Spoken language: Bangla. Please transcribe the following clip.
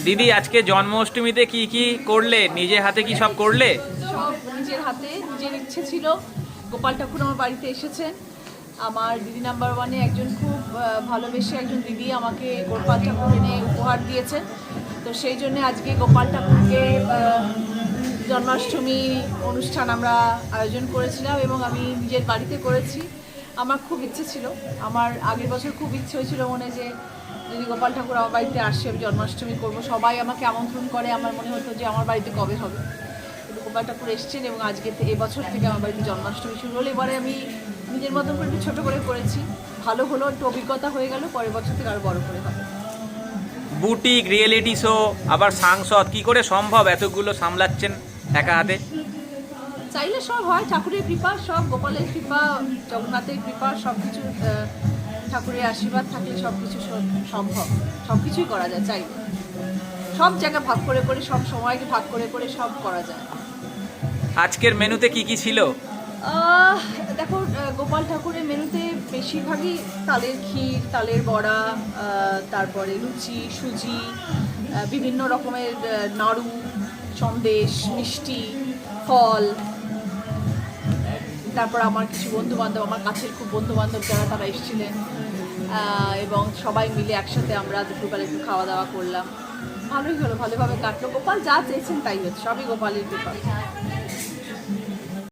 দিদি আজকে জন্মাষ্টমীতে কি কি করলে, নিজে হাতে কি সব করলে? সব নিজের হাতে, নিজের ইচ্ছে ছিল। গোপাল ঠাকুর আমার বাড়িতে এসেছেন। আমার দিদি নাম্বার ওয়ানে একজন খুব ভালোবেসে একজন দিদি আমাকে গোপাল ঠাকুর এনে উপহার দিয়েছেন। তো সেই জন্য আজকে গোপাল ঠাকুরকে জন্মাষ্টমী অনুষ্ঠান আমরা আয়োজন করেছিলাম এবং আমি নিজের বাড়িতে করেছি। আমার খুব ইচ্ছে ছিল, আমার আগের বছর খুব ইচ্ছে হয়েছিল মনে যে যদি গোপাল ঠাকুর আমার বাড়িতে আসে আমি জন্মাষ্টমী করবো। সবাই আমাকে আমন্ত্রণ করে, আমার মনে হতো যে আমার বাড়িতে কবে হবে, কিন্তু গোপাল ঠাকুর এসছেন এবং আজকে এবছর থেকে আমার বাড়িতে জন্মাষ্টমী শুরু হলো। এবারে আমি নিজের মতন করে একটু ছোটো করে করেছি, ভালো হলো, একটু অভিজ্ঞতা হয়ে গেল, পরের বছর থেকে আরও বড় করে হবে। বুটিক, রিয়েলিটি শো, আবার সাংসদ, কি করে সম্ভব এতগুলো সামলাচ্ছেন একা হাতে? চাইলে সব হয়, ঠাকুরের কৃপা, সব গোপালের কৃপা, জগন্নাথের কৃপা, সব কিছু ঠাকুরের আশীর্বাদ থাকলে সব কিছু সম্ভব, সব কিছুই করা যায়। চাইলে সব জায়গা ভাগ করে করে, সব সময়কে ভাগ করে করে সব করা যায়। আজকের মেনুতে কি কি ছিল? দেখো, গোপাল ঠাকুরের মেনুতে বেশিরভাগই তালের ক্ষীর, তালের বড়া, তারপরে লুচি, সুজি, বিভিন্ন রকমের নাড়ু, সন্দেশ, মিষ্টি, ফল। তারপর আমার কিছু বন্ধুবান্ধব, আমার কাছের খুব বন্ধুবান্ধব যারা, তারা এসেছিলেন এবং সবাই মিলে একসাথে আমরা দুপুরবেলা একটু খাওয়া দাওয়া করলাম। ভালোই হলো, ভালোভাবে কাটলো। গোপাল যা চেয়েছেন তাই হচ্ছে, সবই গোপালের কৃপা।